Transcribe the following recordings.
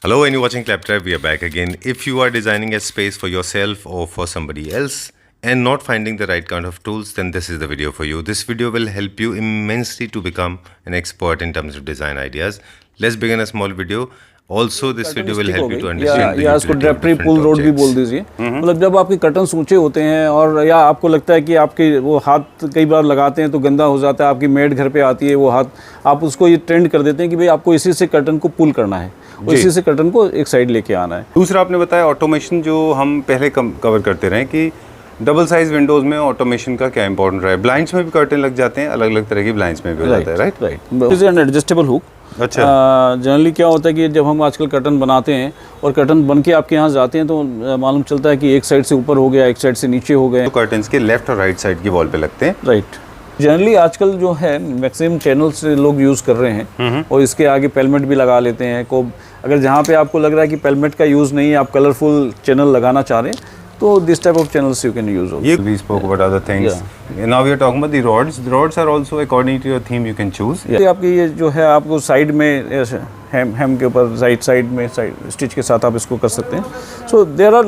Hello, and you're watching Claptrap. We are back again. If you are designing a space for yourself or for somebody else and not finding the right kind of tools, then this is the video for you. This video will help you immensely to become an expert in terms of design ideas. Let's begin a small video. Also, this video will help you to understand या इसको drapery पुल road भी बोल दीजिए। मतलब जब आपके curtains ऊंचे होते हैं और या आपको लगता है कि आपके वो हाथ कई बार लगाते हैं तो गंदा हो जाता है, आपकी मेड घर पे आती है, वो हाथ आप उसको ये ट्रेंड कर देते हैं कि भाई आपको इसी से कर्टन को पुल करना है, इसी से कर्टन को एक साइड लेके आना है। दूसरा आपने बताया ऑटोमेशन, जो हम पहले कवर करते रहे कि डबल साइज विंडोज में ऑटोमेशन का क्या इंपॉर्टेंट रहा है। ब्लाइंड्स में भी कर्टन लग जाते हैं, अलग अलग तरह की ब्लाइंड्स में भी हो जाता है, right right. Is an adjustable hook. अच्छा, जनरली क्या होता है कि जब हम आजकल कर्टन बनाते हैं और कर्टन बन के आपके यहाँ जाते हैं तो मालूम चलता है कि एक साइड से ऊपर हो गया, एक साइड से नीचे हो गया। तो कर्टन्स के लेफ्ट और राइट साइड की वॉल पे लगते हैं, राइट। जनरली आजकल जो है मैक्सिमम चैनल्स लोग यूज़ कर रहे हैं और इसके आगे पेलमेट भी लगा लेते हैं। को अगर जहाँ पे आपको लग रहा है कि पेलमेट का यूज़ नहीं है, आप कलरफुल चैनल लगाना चाह रहे हैं, तो this type of channels you can use. We spoke about other things. Now we are talking about the rods. The rods are also according to your theme you can choose. आपकी ये जो है आपको साइड में हेम के ऊपर side में stitch के साथ आप इसको कर सकते हैं। So there are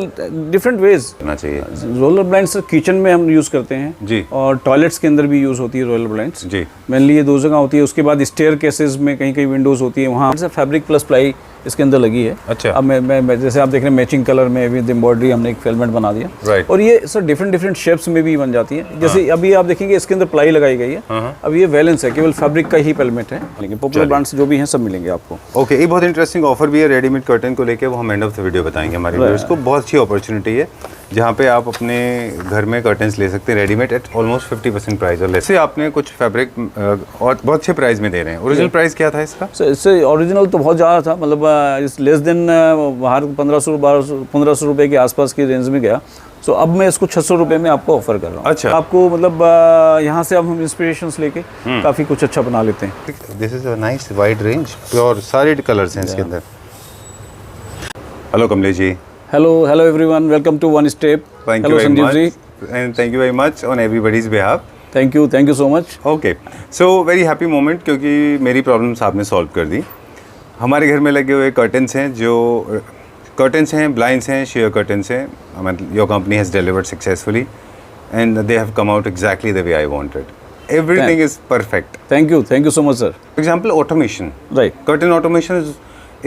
different ways करना चाहिए। रोलर ब्लाइंड्स किचन में हम यूज़ करते हैं जी, और टॉयलेट्स के अंदर भी यूज़ होती है रोलर ब्लाइंड्स जी। मेनली ये दो जगह होती है। उसके बाद स्टेयर केसेस में कहीं कहीं विंडोज़ होती है, वहाँ से फैब्रिक प्लस प्लाई इसके अंदर लगी है। अच्छा। अब मैं जैसे आप देख रहे हैं मैचिंग कलर में विद एम्ब्रॉयडरी हमने एक फेलमेट बना दिया, राइट। और ये सर डिफरेंट शेप्स में भी बन जाती है। जैसे अभी आप देखेंगे इसके अंदर प्लाई लगाई गई है। अब ये वैलेंस है, केवल फैब्रिक का ही पेलमेट है। लेकिन पॉपुलर ब्रांड्स जो भी हैं सब मिलेंगे आपको। ओके, ये बहुत इंटरेस्टिंग ऑफर भी है रेडीमेड कर्टन को लेके, वो हम एंड ऑफ द वीडियो बताएंगे हमारे व्यूअर्स को। बहुत अच्छी अपॉर्चुनिटी है जहाँ पे आप अपने घर में कर्टन्स ले सकते हैं रेडीमेड एट ऑलमोस्ट 50% प्राइस। और जैसे आपने कुछ फैब्रिक और बहुत अच्छे प्राइस में दे रहे हैं। ओरिजिनल प्राइस क्या था इसका? इससे ओरिजिनल तो बहुत ज़्यादा था, मतलब इस लेस देन बाहर 1500 रुपये के आसपास की रेंज में गया। सो अब मैं इसको 600 रुपये में आपको ऑफर कर रहा हूँ। अच्छा। आपको मतलब यहाँ से अब हम इंस्पिरेशंस लेके काफ़ी कुछ अच्छा बना लेते हैं। This is a nice wide range, pure सारे कलर्स हैं इसके अंदर। Hello Kamlesh ji. Hello everyone, welcome to one step. Thank you very much, and thank you very much on everybody's behalf. Thank you so much. Okay, so very happy moment, क्योंकि मेरी problems आपने solve कर दी। हमारे घर में लगे हुए कर्टन्स हैं, जो कर्टन्स हैं, ब्लाइंड्स हैं, शेयर कर्टन्स हैं। Your company has delivered successfully and they have come out exactly the way I wanted. Everything is perfect. Thank you so much sir. For example automation, right. Curtain automation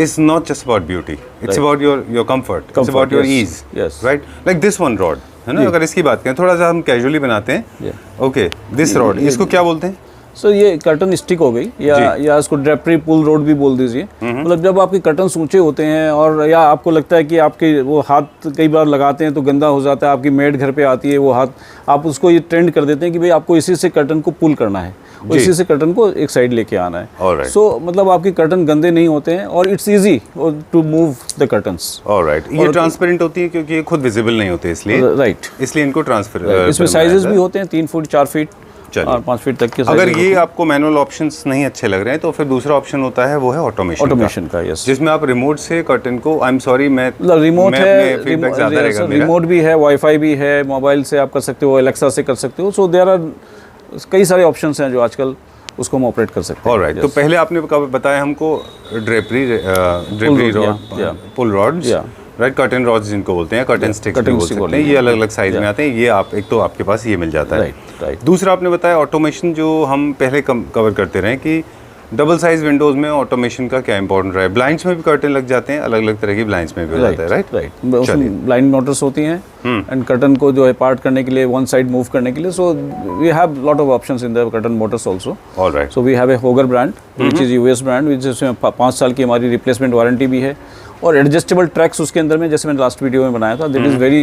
is not just about beauty, it's about your comfort, it's about your ease, right? Like this one rod है ना, अगर इसकी बात करें, थोड़ा सा हम casually बनाते हैं। ओके, दिस रॉड, इसको क्या बोलते हैं? सर ये कर्टन स्टिक हो गई या इसको ड्रेपरी पुल रोड भी बोल दीजिए। मतलब जब आपके कर्टन्स ऊंचे होते हैं और या आपको लगता है कि आपके वो हाथ कई बार लगाते हैं तो गंदा हो जाता है, आपकी मेड घर पे आती है, वो हाथ आप उसको ये ट्रेंड कर देते हैं कि भाई आपको इसी से कर्टन को पुल करना है, इसी से कर्टन को एक साइड लेके आना है। सो मतलब आपके कर्टन गंदे नहीं होते हैं और it's easy to move the curtains. Alright, ये ट्रांसपेरेंट होती है क्योंकि ये खुद विजिबल नहीं होते, इसलिए राइट, इसलिए इनको ट्रांसफर। इसमें साइजेस भी होते हैं 3 फुट 4 फीट और 5 फीट तक के। अगर ये आपको मैनुअल ऑप्शंस नहीं अच्छे लग रहे हैं तो फिर दूसरा ऑप्शन होता है, वो है ऑटोमेशन का। यस, जिसमें आप रिमोट से कर्टन को, आई एम सॉरी मैं रिमोट है, रिमोट भी है, वाईफाई भी है, मोबाइल से आप कर सकते हो, एलेक्सा से कर सकते हो। सो देयर आर कई सारे ऑप्शंस हैं जो आजकल उसको हम ऑपरेट कर सकते हैं। ऑलराइट, तो पहले आपने बताया हमको ड्रेपरी रॉड, पुल रॉड्स, राइट, कर्टन रॉड्स जिनको बोलते हैं, कर्टन स्टिक्स भी बोल सकते हैं। ये अलग अलग साइज में आते हैं। ये आप एक तो आपके पास ये मिल जाता है, राइट। दूसरा आपने बताया ऑटोमेशन, जो हम पहले कवर करते रहे कि डबल साइज विंडोज में ऑटोमेशन का क्या इंपॉर्टेंट रहा है। ब्लाइंड्स में भी कर्टन लग जाते हैं, अलग अलग तरह की ब्लाइंड्स में भी हो जाता है, राइट। ब्लाइंड मोटर्स होती हैं एंड कर्टन को जो है पार्ट करने के लिए, वन साइड मूव करने के लिए। So we have lot of options in the curtain motors also. Alright, so we have a Hogar brand which is US brand, जिसमें 5 साल की हमारी रिप्लेसमेंट वारंटी भी है और एडजस्टेबल ट्रैक्स उसके अंदर में, जैसे मैंने लास्ट वीडियो में बनाया था। That is very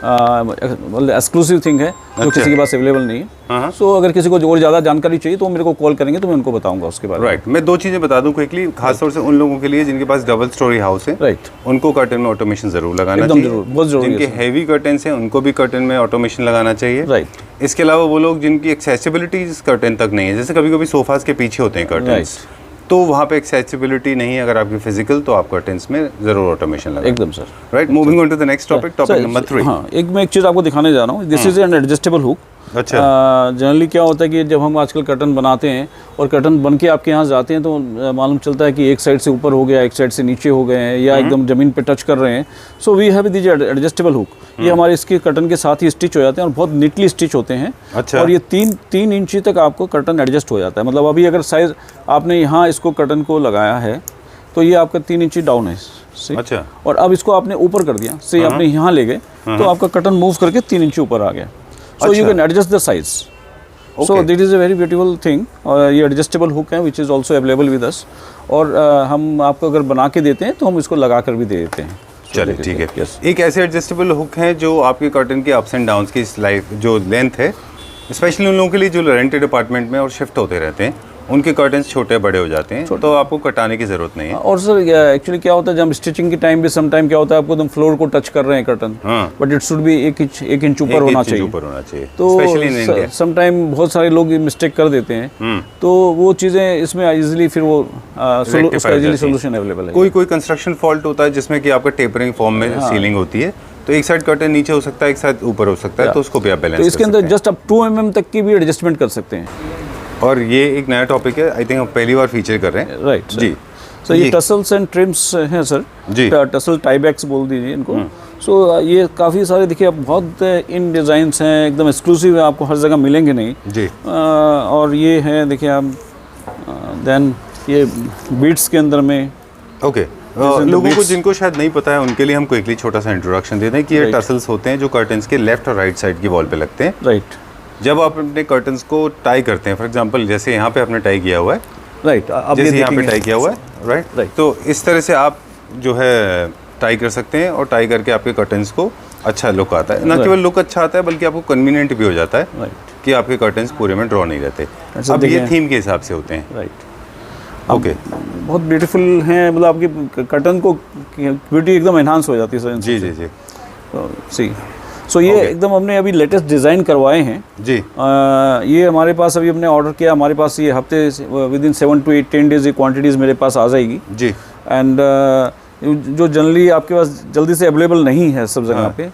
exclusive thing है जो किसी के पास अवेलेबल नहीं है। सो अगर किसी को और ज़्यादा जानकारी चाहिए तो मेरे को कॉल करेंगे तो मैं उनको बताऊंगा उसके बारे में। राइट, मैं 2 चीज़ें बता दूं क्विकली, खासतौर से उन लोगों के लिए जिनके पास डबल स्टोरी हाउस है, राइट, उनको कर्टन में ऑटोमेशन जरूर लगाना चाहिए। बहुत जरूरी। जिनके हैवी कर्टन्स हैं उनको भी कर्टन में ऑटोमेशन लगाना चाहिए, राइट। इसके अलावा वो लोग जिनकी एक्सेसिबिलिटी कर्टन तक नहीं है, जैसे कभी कभी सोफाज के पीछे होते हैं कर्टन्स, तो वहाँ पे एक्सेसिबिलिटी नहीं है अगर आपकी फिजिकल, तो आप कर्टन्स में जरूर ऑटोमेशन लगाएं। एकदम sir, right. Moving on to the next topic, topic number 3। हाँ, मैं एक चीज़ आपको दिखाने जा रहा हूँ। This is an adjustable hook. अच्छा। जनरली क्या होता है कि जब हम आजकल कर्टन बनाते हैं और कर्टन बन के आपके यहाँ जाते हैं तो मालूम चलता है कि एक साइड से ऊपर हो गया, एक साइड से नीचे हो गए हैं, या एकदम ज़मीन पे टच कर रहे हैं। So we have these adjustable hook, ये हमारे इसके कर्टन के साथ ही स्टिच हो जाते हैं और बहुत नीटली स्टिच होते हैं। अच्छा। और ये 3 इंची तक आपको कर्टन एडजस्ट हो जाता है। मतलब अभी अगर साइज़ आपने यहाँ इसको कर्टन को लगाया है तो ये आपका 3 इंची डाउन है। अच्छा। और अब इसको आपने ऊपर कर दिया, से आपने यहाँ ले गए तो आपका कर्टन मूव करके 3 इंच ऊपर आ गया। So you can adjust the size. So that is a very beautiful thing. और ये एडजस्टेबल हुक है which is also available with us. और हम आपको अगर बना के देते हैं तो हम इसको लगा कर भी दे देते हैं। चलिए ठीक है। एक ऐसे एडजस्टेबल हुक है जो आपके कर्टन के अप्स एंड डाउन्स की लाइफ जो लेंथ है, स्पेशली उन लोगों के लिए जो रेंटेड अपार्टमेंट में और शिफ्ट होते रहते हैं, उनके कर्टन्स छोटे बड़े हो जाते हैं, तो आपको कटाने की ज़रूरत नहीं है। और सर एक्चुअली क्या होता है जब स्टिचिंग के टाइम भी सम टाइम क्या होता है आपको एकदम फ्लोर को टच कर रहे हैं curtain, but it should be 1 inch ऊपर होना चाहिए। तो सम टाइम बहुत सारे लोग मिस्टेक कर देते हैं, तो वो चीज़ें इसमें इजीली फिर वो उसका इजीली सोल्यूशन अवेलेबल है। कोई कंस्ट्रक्शन फॉल्ट होता है जिसमें कि आपका टेपरिंग फॉर्म में सीलिंग होती है, तो एक साइड कर्टन नीचे हो सकता है, एक साइड ऊपर हो सकता है, तो उसको भी आप बैलेंस तो इसके अंदर जस्ट आप 2 mm तक की भी एडजस्टमेंट कर सकते हैं। और ये एक नया टॉपिक है, आई थिंक हम पहली बार फीचर कर रहे हैं। राइट जी। सर ये टसल्स एंड ट्रिम्स हैं सर जी। टसल टाइबैक्स बोल दीजिए इनको। सो ये काफ़ी सारे देखिए अब बहुत इन डिज़ाइंस हैं, एकदम एक्सक्लूसिव है, आपको हर जगह मिलेंगे नहीं जी। और ये है देखिए आप, देन ये बीट्स के अंदर में। ओके। लोगों को जिनको शायद नहीं पता है उनके लिए हम क्विकली छोटा सा इंट्रोडक्शन देते हैं कि ये टसल्स होते हैं जो कर्टन्स के लेफ्ट और राइट साइड की वॉल पे लगते हैं। राइट। जब आप अपने कर्टन्स को टाई करते हैं, फॉर एग्जांपल जैसे यहाँ पे आपने टाई किया हुआ है, राइट, जैसे यहाँ पे टाई किया हुआ है, राइट, तो इस तरह से आप जो है टाई कर सकते हैं और टाई करके आपके कर्टन्स को अच्छा लुक आता है। न केवल लुक अच्छा आता है बल्कि आपको कन्वीनियंट भी हो जाता है कि आपके कर्टन्स पूरे में ड्रॉ नहीं रहते। अब ये थीम के हिसाब से होते हैं। राइट। ओके। बहुत ब्यूटीफुल हैं, मतलब आपकी कर्टन को ब्यूटी एकदम एनहांस हो जाती है सर। जी जी जी। सी सो ये एकदम हमने अभी लेटेस्ट डिज़ाइन करवाए हैं जी। ये हमारे पास अभी हमने ऑर्डर किया, हमारे पास ये हफ्ते विद इन 7 to 10 days ये क्वांटिटीज़ मेरे पास आ जाएगी जी। एंड जो जनरली आपके पास जल्दी से अवेलेबल नहीं है सब जगह पे।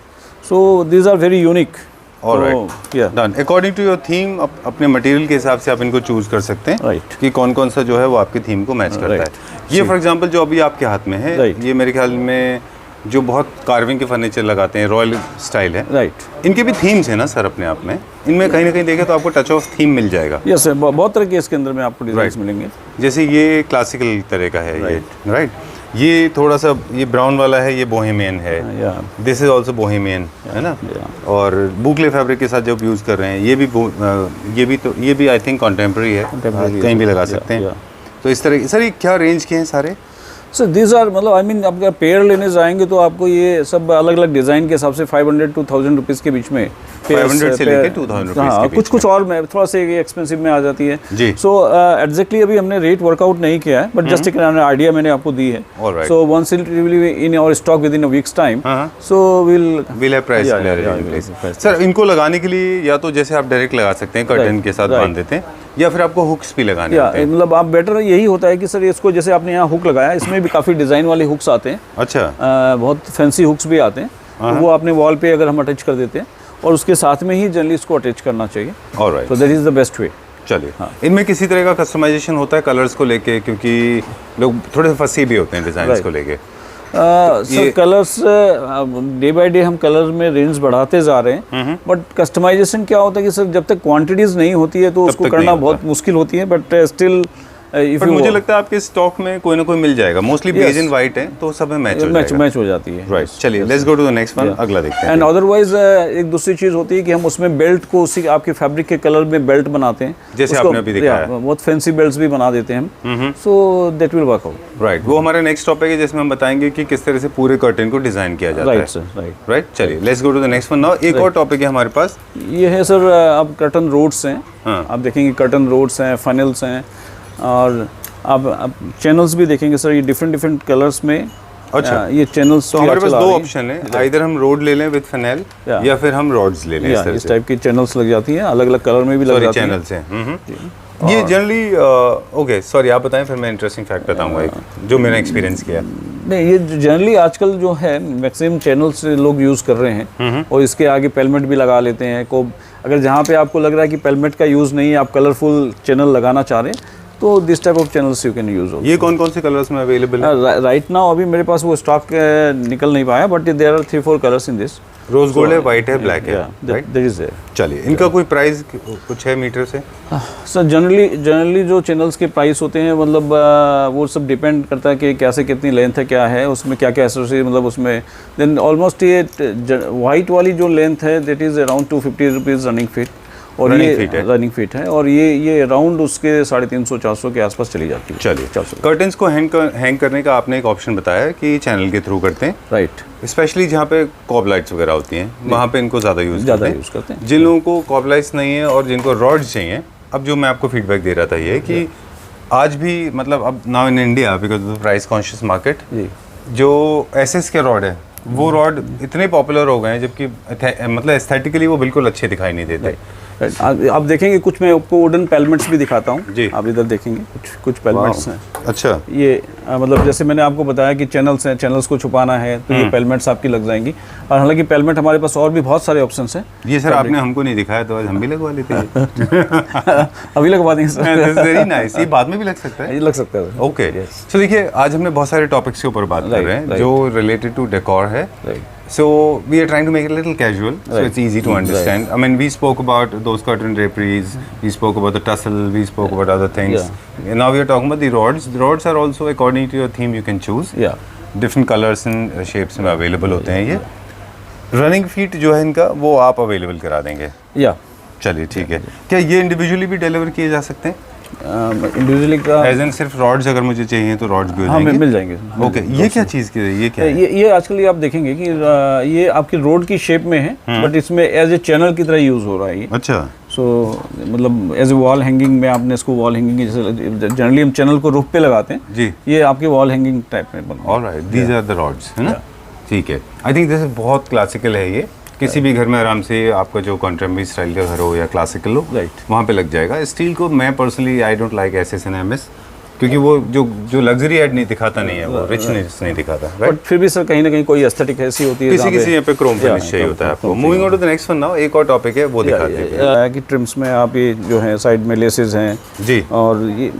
So these are very unique. Alright, done. According to your theme अपने मटेरियल के हिसाब से आप इनको चूज कर सकते हैं। राइट। कि कौन कौन सा जो है वो आपकी थीम को मैच करता है। ये फॉर एग्जांपल जो अभी आपके हाथ में है, ये मेरे ख्याल में जो बहुत कार्विंग के फर्नीचर लगाते हैं, रॉयल स्टाइल है। राइट। इनके भी थीम्स है ना सर अपने आप में, इनमें कहीं ना कहीं देखें तो आपको टच ऑफ थीम मिल जाएगा। यस सर, बहुत तरह के इसके अंदर में आपको डिजाइन्स मिलेंगे। जैसे ये क्लासिकल तरह का है, ये राइट, ये थोड़ा सा ये ब्राउन वाला है, ये बोहेमियन है, दिस इज ऑल्सो बोहेमियन, है ना। और बुकले फैब्रिक के साथ जब यूज़ कर रहे हैं, ये भी आई थिंक कॉन्टेम्प्रेरी है, कहीं भी लगा सकते हैं। तो इस तरह सर ये क्या रेंज के हैं सारे? सर दीज आर मतलब आई मीन आप अगर पेयर लेने जाएंगे तो आपको ये सब अलग अलग डिज़ाइन के हिसाब से 500 to 1000 रुपीज़ के बीच में, 500 से लेके 2000 रुपीज़ के बीच कुछ और में थोड़ा सा एक्सपेंसिव में आ जाती है जी। सो एग्जैक्टली अभी हमने रेट वर्कआउट नहीं किया है, बट जस्ट एक आइडिया मैंने आपको दी है। So once it will be in our stock within a week's time, so will have price. Sir इनको लगाने के लिए या तो जैसे आप डायरेक्ट लगा सकते हैं, कर्टन के साथ बांध देते हैं, या फिर आपको हुक्स भी लगाने होते हैं। मतलब आप बेटर यही होता है कि सर इसको जैसे आपने यहाँ हुक लगाया, इसमें भी काफ़ी डिज़ाइन वाले हुक्स आते हैं। अच्छा। बहुत फैंसी हुक्स भी आते हैं, तो वो आपने वॉल पे अगर हम अटैच कर देते हैं और उसके साथ में ही जनरली इसको अटैच करना चाहिए। ऑलराइट, तो that is the best way. चलिए। इनमें किसी तरह का कस्टमाइजेशन होता है कलर्स को लेके, क्योंकि लोग थोड़े फंसी भी होते हैं डिज़ाइंस को लेके। Sir colours day by day हम कलर में रेंज बढ़ाते जा रहे हैं, बट कस्टमाइजेशन क्या होता है कि सर जब तक क्वांटिटीज नहीं होती है तो उसको करना बहुत मुश्किल होती है, बट स्टिल पर मुझे लगता है आपके स्टॉक में कोई ना कोई मिल जाएगा। मोस्टली बेज एंड वाइट है तो सब में मैच हो जाती है। राइट, चलिए let's go to the next one, अगला देखते हैं। एंड अदरवाइज एक दूसरी चीज होती है कि हम उसमें बेल्ट को उसी आपके फैब्रिक के कलर में बेल्ट बनाते हैं, जैसे आपने अभी दिखाया, बहुत फैंसी बेल्ट्स भी बना देते हैं हम, so that will work out. Right, वो हमारा नेक्स्ट टॉपिक है जिसमें हम बताएंगे कि किस तरह से पूरे कर्टन को डिजाइन किया जाता है। Right sir, right. चलिए let's go to the next one now. एक और टॉपिक है हमारे पास, ये है सर अब कर्टन रोड्स हैं। आप देखेंगे कर्टन रोड्स हैं, फनल्स हैं, और आप चैनल्स भी देखेंगे सर, ये डिफरेंट कलर्स में। अच्छा, ये चैनल्स तो हमारे पास दो ऑप्शन है, आइदर हम रोड ले लें विद फनेल या फिर हम रॉड्स ले लें। इस टाइप की चैनल्स लग जाती हैं, अलग अलग कलर में भी लग जाती हैं। चैनल्स हैं। ये जनरली ओके सॉरी आप बताएं, फिर मैं इंटरेस्टिंग फैक्ट बताऊंगा एक जो मैंने एक्सपीरियंस किया। नहीं, ये जनरली आजकल जो है मैक्सिमम चैनल्स लोग यूज़ कर रहे हैं और इसके आगे पेलमेट भी लगा लेते हैं। को अगर जहाँ पे आपको लग रहा है कि पेलमेट का यूज़ नहीं है, आप कलरफुल चैनल लगाना चाह रहे हैं, तो this type of channels you can use. ये कौन कौन से कलर्स में अवेलेबल है? राइट नाउ अभी मेरे पास वो स्टॉक निकल नहीं पाया, but there are 3-4 colours in this. Rose gold है, वाइट है, ब्लैक है, राइट? देयर इज है। चलिए, इनका कोई प्राइस कुछ है मीटर से? सर जनरली जो चैनल्स के प्राइस होते हैं, मतलब वो सब डिपेंड करता है कि कैसे कितनी लेंथ है, क्या है उसमें, क्या क्या एसेसरीज, मतलब उसमें देन ऑलमोस्ट ये वाइट वाली जो लेंथ है that is around 250 rupees running feet, और ये रनिंग फीट है, और ये अराउंड उसके 350-400 के आसपास चली जाती है। चलिए, कर्टन्स को हैंग करने का आपने एक ऑप्शन बताया कि चैनल के थ्रू करते हैं, राइट? स्पेशली जहाँ पे कॉब लाइट्स वगैरह होती हैं वहाँ पे इनको ज़्यादा यूज़ करते हैं। जिन लोगों को कॉब लाइट्स नहीं है और जिनको रॉड्स चाहिए, अब जो मैं आपको फीडबैक दे रहा था ये कि आज भी मतलब अब now in India because of price conscious market, जो एसएस के रॉड है वो रॉड इतने पॉपुलर हो गए हैं, जबकि मतलब एस्थेटिकली वो बिल्कुल अच्छे दिखाई नहीं देते। आप देखेंगे कुछ, मैं आपको वुडन पेलमेट्स भी दिखाता हूँ जी। आप इधर देखेंगे कुछ पेलमेट्स हैं। अच्छा, ये मतलब जैसे मैंने आपको बताया कि चैनल्स हैं, चैनल्स को छुपाना है तो ये पेलमेट्स आपकी लग जाएंगी, और हालांकि पेलमेट हमारे पास और भी बहुत सारे ऑप्शंस हैं। ये सर आपने हमको नहीं दिखाया तो आज हम भी लगवा लेते हैं। अभी लगवा देंगे सर। Very nice. ये बाद में भी लग सकता है? ये लग सकता है। ओके, तो देखिए आज हमने बहुत सारे टॉपिक्स के ऊपर बात कर रहे हैं जो रिलेटेड टू डेकोर है। So we are trying to make it a little casual, so it's easy to understand. I mean, we spoke about those curtain draperies, we spoke about the tussle, we spoke about other things. And now we are talking about the rods. The rods are also according to your theme you can choose. Different colors and shapes में available होते हैं ये। Running feet जो है इनका वो आप available करा देंगे? चलिए ठीक है। क्या ये individually भी deliver किए जा सकते हैं? इंडिविजुअली का एज एन सिर्फ रॉड्स अगर मुझे चाहिए तो रॉड्स भी हो जाएंगे? मिल जाएंगे। ओके, ये क्या चीज़ की है? ये क्या है? ये आजकल आप देखेंगे कि ये आपकी रोड की शेप में है, बट इसमें एज ए चैनल की तरह यूज़ हो रहा है ये। अच्छा, सो मतलब एज ए वॉल हैंगिंग में आपने इसको वॉल हैंगिंग जैसे जनरली हम चैनल को रूफ पे लगाते हैं जी, ये आपके वॉल हैंगिंग टाइप में बना। Alright, these are the rods, है ना? ठीक है। आई थिंक दिस बहुत क्लासिकल है ये, किसी भी घर में आराम से आपका जो कंटेम्परेरी स्टाइल का घर हो या क्लासिकल हो, वहाँ पे लग जाएगा। स्टील को मैं पर्सनली आई डोंट लाइक एसएस&एमएस, क्योंकि वो जो लग्जरी एड नहीं दिखाता नहीं है, वो रिचनेस नहीं दिखाता, बट फिर भी सर कहीं ना कहीं कोई एस्थेटिक ऐसी होती है, किसी यहाँ पे क्रोम फिनिश चाहिए होता है आपको। Moving on to the next one now, एक और टॉपिक है वो दिखाते हैं कि ट्रिम्स में आप ये जो है साइड में लेसेस हैं जी, और ये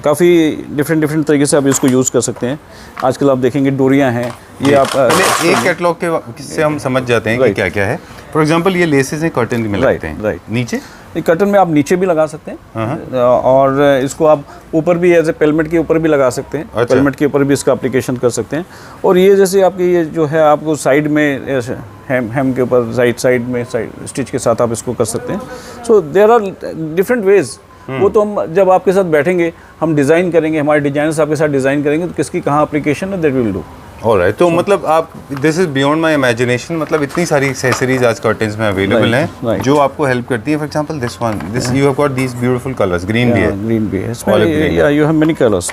काफ़ी डिफरेंट तरीके से आप इसको यूज़ कर सकते हैं। आजकल आप देखेंगे डोरियाँ हैं, ये आप एक कैटलॉग के से हम समझ जाते हैं कि क्या क्या है। फॉर एग्जांपल ये लेसेस हैं कर्टन में लगते हैं, नीचे कर्टन में आप नीचे भी लगा सकते हैं, और इसको आप ऊपर भी एज ए पेलमेट के ऊपर भी लगा सकते हैं। अच्छा। पेलमेट के ऊपर भी इसका एप्लीकेशन कर सकते हैं। और ये जैसे आपकी ये जो है आपको साइड में हेम के ऊपर साइड में स्टिच के साथ आप इसको कर सकते हैं। So there are different ways. वो तो हम जब आपके साथ बैठेंगे हम डिज़ाइन करेंगे, हमारे डिजाइनर्स आपके साथ डिज़ाइन करेंगे तो किसकी कहाँ एप्लीकेशन है दैट विल डू। ऑलराइट, तो मतलब आप this is beyond my imagination, मतलब इतनी सारी एक्सेसरीज आज कर्टेन्स में अवेलेबल हैं जो आपको हेल्प करती है। For example this you have got these beautiful colours, green भी है, इसमें या you have many colours.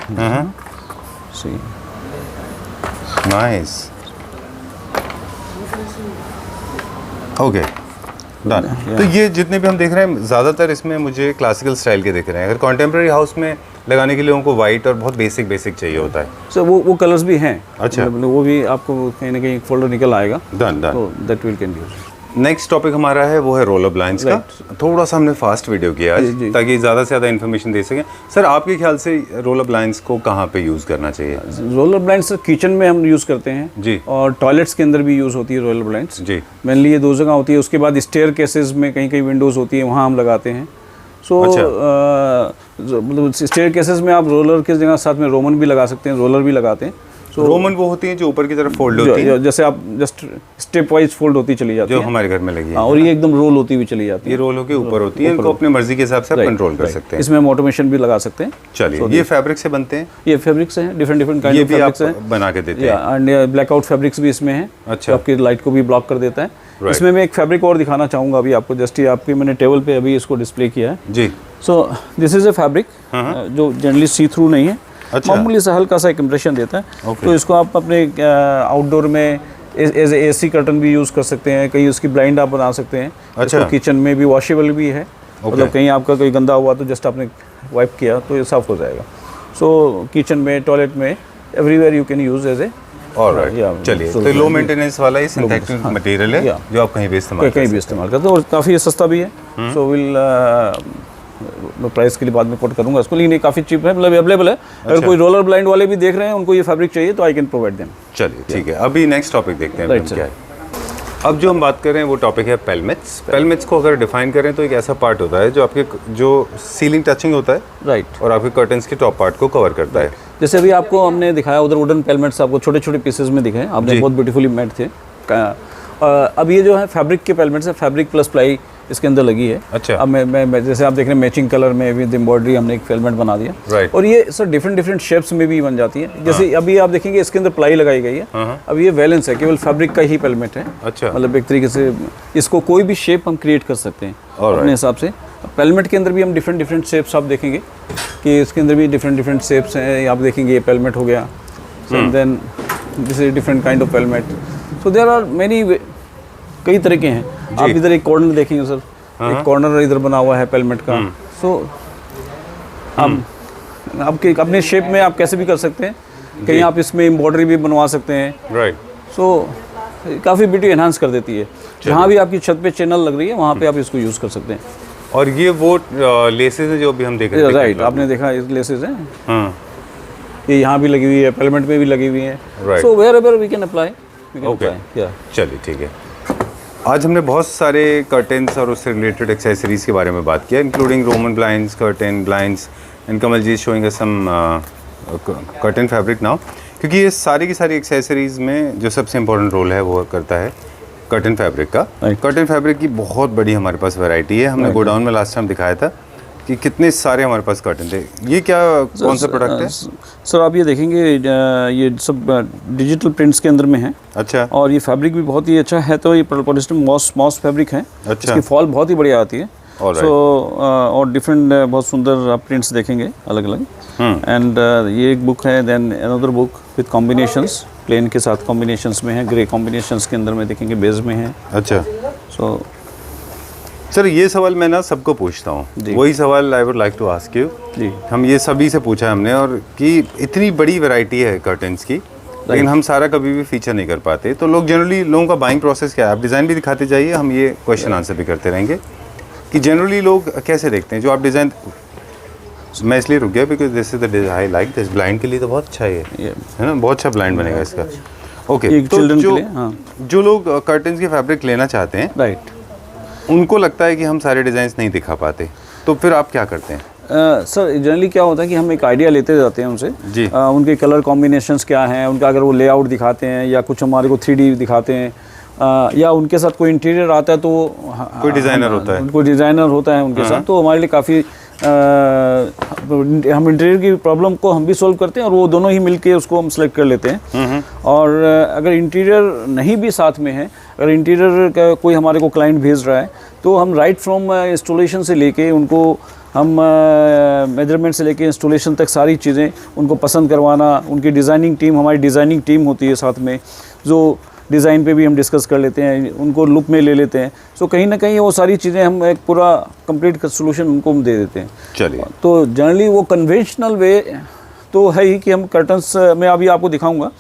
See nice, okay done. तो ये जितने भी हम देख रहे हैं ज़्यादातर इसमें मुझे क्लासिकल स्टाइल के दिख रहे हैं। अगर कॉन्टेम्प्रेरी हाउस में लगाने के लिए उनको वाइट और बहुत बेसिक चाहिए होता है। सर वो कलर्स भी हैं। अच्छा, वो भी आपको कहीं ना कहीं फोल्डर निकल आएगा। डन, तो that will can use. Next topic हमारा है वो है रोलर ब्लाइंड्स का। थोड़ा सा हमने फास्ट वीडियो किया आज ताकि ज़्यादा से ज़्यादा इन्फॉर्मेशन दे सकें। सर आपके ख्याल से रोलर ब्लाइंड्स को कहाँ पे यूज़ करना चाहिए? रोलर ब्लाइंड्स सर किचन में हम यूज़ करते हैं जी, और टॉयलेट्स के अंदर भी यूज़ होती है रोलर ब्लाइंड्स जी। मेनली ये 2 जगह होती है। उसके बाद स्टेयर केसेस में कहीं विंडोज़ होती है, वहाँ हम लगाते हैं। सो मतलब स्टेयर केसेस में आप रोलर की जगह साथ में रोमन भी लगा सकते हैं, रोलर भी लगाते हैं। रोमन वो होती है जो ऊपर की तरफ फोल्ड होती है, जैसे आप जस्ट स्टेप वाइज फोल्ड होती चली जाती है, जो हमारे घर में लगी है। और ये एकदम रोल होती हुई चली जाती है। ये रोल होकर ऊपर होती है, इनको अपने मर्जी के हिसाब से आप कंट्रोल कर सकते हैं। इसमें हम ऑटोमेशन भी लगा सकते हैं। चलिए, ये फैब्रिक से बनते हैं? ये फैब्रिक से हैं, डिफरेंट काइंड ऑफ फैब्रिक्स हैं, बना के देते हैं। एंड ब्लैकआउट फैब्रिक्स भी इसमें हैं। अच्छा, आपकी लाइट को भी ब्लॉक कर देता है। इसमें मैं एक फैब्रिक और दिखाना चाहूँगा अभी आपको, जस्ट ये आपकी मैंने टेबल पे अभी इसको डिस्प्ले किया है जी। So this is a fabric जो जनरली सी थ्रू नहीं है, मामूली सा हल्का सा एक इम्प्रेशन देता है। तो इसको आप अपने आउटडोर में एज एसी कर्टन भी यूज़ कर सकते हैं, कहीं उसकी ब्लाइंड आप बना सकते हैं। अच्छा, किचन में भी वॉशेबल भी है। मतलब कहीं आपका कोई गंदा हुआ तो जस्ट आपने वाइप किया तो ये साफ़ हो जाएगा। सो किचन में, टॉयलेट में, everywhere you can use as a. Alright, चलिए, तो लो मेंटेनेंस वाला ही सिंथेटिक मटेरियल है जो आप कहीं भी इस्तेमाल करते हो और काफ़ी सस्ता भी है। सो विल मैं प्राइस के लिए बाद में कोट करूंगा इसको, लेकिन ये काफ़ी चीप है, मतलब अवेलेबल है। अगर कोई रोलर ब्लाइंड वाले भी देख रहे हैं, उनको ये फैब्रिक चाहिए तो आई कैन प्रोवाइड देम। चलिए ठीक है, अभी नेक्स्ट टॉपिक देखते हैं क्या है। अब जो हम बात कर रहे हैं वो टॉपिक है पेलमेट्स। पेलमेट्स को अगर डिफाइन करें तो एक ऐसा पार्ट होता है जो आपके जो सीलिंग टचिंग होता है, राइट, और आपके कर्टन्स के टॉप पार्ट को कवर करता है। जैसे अभी आपको हमने दिखाया उधर वुडन पेलमेट्स आपको छोटे छोटे पीसेज में दिखे, आपने बहुत ब्यूटीफुली मेड थे। अब ये जो है फैब्रिक के पेलमेट्स है, फैब्रिक प्लस प्लाई इसके अंदर लगी है। अच्छा। अब मैं जैसे आप देख रहे हैं मैचिंग कलर में विद एम्ब्रॉयडरी हमने एक पेलमेट बना दिया, राइट। और ये सर डिफरेंट शेप्स में भी बन जाती है। जैसे अभी आप देखेंगे इसके अंदर प्लाई लगाई गई है। अब ये वैलेंस है, केवल फैब्रिक का ही पेलमेट है। अच्छा। मतलब एक तरीके से इसको कोई भी शेप हम क्रिएट कर सकते हैं अपने हिसाब से। पेलमेट के अंदर भी हम डिफरेंट शेप्स आप देखेंगे कि इसके अंदर भी डिफरेंट शेप्स हैं। आप देखेंगे ये पेलमेट हो गया, then this is different kind of pelmet. So there are many, कई तरह के हैं। आप इधर एक कॉर्नर देखेंगे सर, एक कॉर्नर इधर बना हुआ है पेलमेट का। सो आप आपके अपने शेप में आप कैसे भी कर सकते हैं, कहीं आप इसमें एम्ब्रॉयडरी भी बनवा सकते हैं, राइट। सो काफ़ी ब्यूटी एनहांस कर देती है। जहाँ भी आपकी छत पे चैनल लग रही है वहाँ पे आप इसको यूज़ कर सकते हैं। और ये वो लेसेस हैं जो अभी हम देख रहे हैं, राइट, आपने देखा इस लेसेस हैं, ये यहाँ भी लगी हुई है, पेलमेट में भी लगी हुई है। So wherever we can apply. चलिए ठीक है। आज हमने बहुत सारे कर्टेन्स और उससे रिलेटेड एक्सेसरीज के बारे में बात किया, including Roman blinds, curtain blinds, and Kamal ji showing us some curtain fabric now, क्योंकि ये सारी की सारी एक्सेसरीज में जो सबसे इंपॉर्टेंट रोल है वो करता है कर्टेन फैब्रिक का। कर्टेन फैब्रिक की बहुत बड़ी हमारे पास वैरायटी है। हमने गोडाउन में लास्ट टाइम दिखाया था कि कितने सारे हमारे पास कर्टन थे। ये क्या कौन सा प्रोडक्ट है सर? आप ये देखेंगे ये सब डिजिटल प्रिंट्स के अंदर में है। अच्छा। और ये फैब्रिक भी बहुत ही अच्छा है। तो ये पॉलिएस्टर मॉस फैब्रिक है। अच्छा। इसकी फॉल बहुत ही बढ़िया आती है। सो और डिफरेंट बहुत सुंदर आप प्रिंट्स देखेंगे अलग अलग। एंड ये एक बुक है, then another book with combinations, plain के साथ कॉम्बिनेशंस में है, ग्रे कॉम्बिनेशंस के अंदर में देखेंगे, बेज में है। अच्छा। सो सर ये सवाल मैं ना सबको पूछता हूँ, वही सवाल I would like to ask you. हम ये सभी से पूछा है हमने, और कि इतनी बड़ी वैरायटी है कर्टन्स की, लेकिन हम सारा कभी भी फीचर नहीं कर पाते। तो लोग जनरली, लोगों का बाइंग प्रोसेस क्या है? आप डिज़ाइन भी दिखाते जाइए, हम ये क्वेश्चन आंसर भी करते रहेंगे कि जनरली लोग कैसे देखते हैं जो आप डिज़ाइन। मैं इसलिए रुक गया because this is the I like this. Blind के लिए तो बहुत अच्छा है ना, बहुत अच्छा ब्लाइंड बनेगा इसका। ओके, तो जो लोग कर्टन्स की फैब्रिक लेना चाहते हैं, राइट, उनको लगता है कि हम सारे डिज़ाइंस नहीं दिखा पाते, तो फिर आप क्या करते हैं? सर जनरली क्या होता है कि हम एक आइडिया लेते जाते हैं उनसे जी। उनके कलर कॉम्बिनेशंस क्या हैं, उनका अगर वो लेआउट दिखाते हैं या कुछ हमारे को 3D दिखाते हैं, या उनके साथ कोई इंटीरियर आता है तो कोई डिज़ाइनर होता है, कोई डिज़ाइनर होता है उनके साथ, तो हमारे लिए काफ़ी हम इंटीरियर की प्रॉब्लम को हम भी सॉल्व करते हैं और वो दोनों ही मिलके उसको हम सेलेक्ट कर लेते हैं। और अगर इंटीरियर नहीं भी साथ में है, अगर इंटीरियर का कोई हमारे को क्लाइंट भेज रहा है तो हम राइट फ्रॉम इंस्टॉलेशन से लेके उनको हम मेजरमेंट से लेके इंस्टॉलेशन तक सारी चीज़ें उनको पसंद करवाना, उनकी डिज़ाइनिंग टीम, हमारी डिज़ाइनिंग टीम होती है साथ में, जो डिज़ाइन पे भी हम डिस्कस कर लेते हैं, उनको लुक में ले लेते हैं। सो कहीं ना कहीं वो सारी चीज़ें हम एक पूरा कंप्लीट सोल्यूशन उनको हम दे देते हैं। चलिए, तो जनरली वो कन्वेंशनल वे तो है ही कि हम कर्टन्स में अभी आपको दिखाऊंगा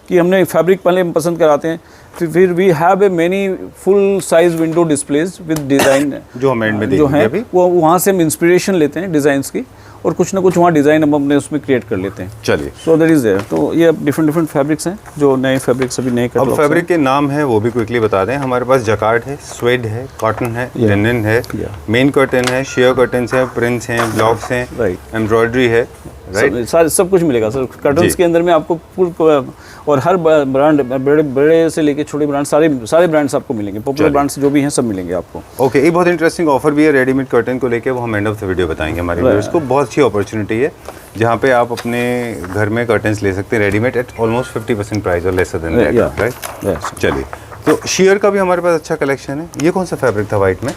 कि हमने फैब्रिक पहले हम पसंद कराते हैं, फिर we have a many full size window displays with design जो हम एंड में जो है वो वहाँ से हम इंस्पिरेशन लेते हैं डिज़ाइंस की, और कुछ ना कुछ वहाँ डिज़ाइन हम अपने उसमें क्रिएट कर लेते हैं। चलिए, सो दैट इज़ देयर। तो ये डिफरेंट फैब्रिक्स हैं, जो नए फैब्रिक्स अभी नए अब फैब्रिक के नाम है वो भी क्विकली बता दें। हमारे पास जकार्ड है, स्वेड है, कॉटन है, लिनन है, मेन कर्टन है, शेयर कर्टन्स है, प्रिंट्स हैं, ब्लॉक्स हैं, एम्ब्रॉयडरी है, राइट, सब कुछ मिलेगा सर कर्टन्स के अंदर में आपको। और हर ब्रांड, बड़े से लेके छोटे ब्रांड, सारे ब्रांड्स आपको मिलेंगे, पॉपुलर ब्रांड्स जो भी हैं सब मिलेंगे आपको। ओके, एक बहुत इंटरेस्टिंग ऑफर भी है रेडीमेड कर्टन को लेके, वो हम एंड ऑफ द वीडियो बताएंगे हमारे व्यूअर्स को। बहुत अच्छी अपॉर्चुनिटी है जहाँ पे आप अपने घर में कर्टन्स ले सकते हैं रेडीमेड एट ऑलमोस्ट 50% प्राइस और लेसर देन दैट, राइट। चलिए, तो शेयर का भी हमारे पास अच्छा कलेक्शन है। ये कौन सा फैब्रिक था वाइट में,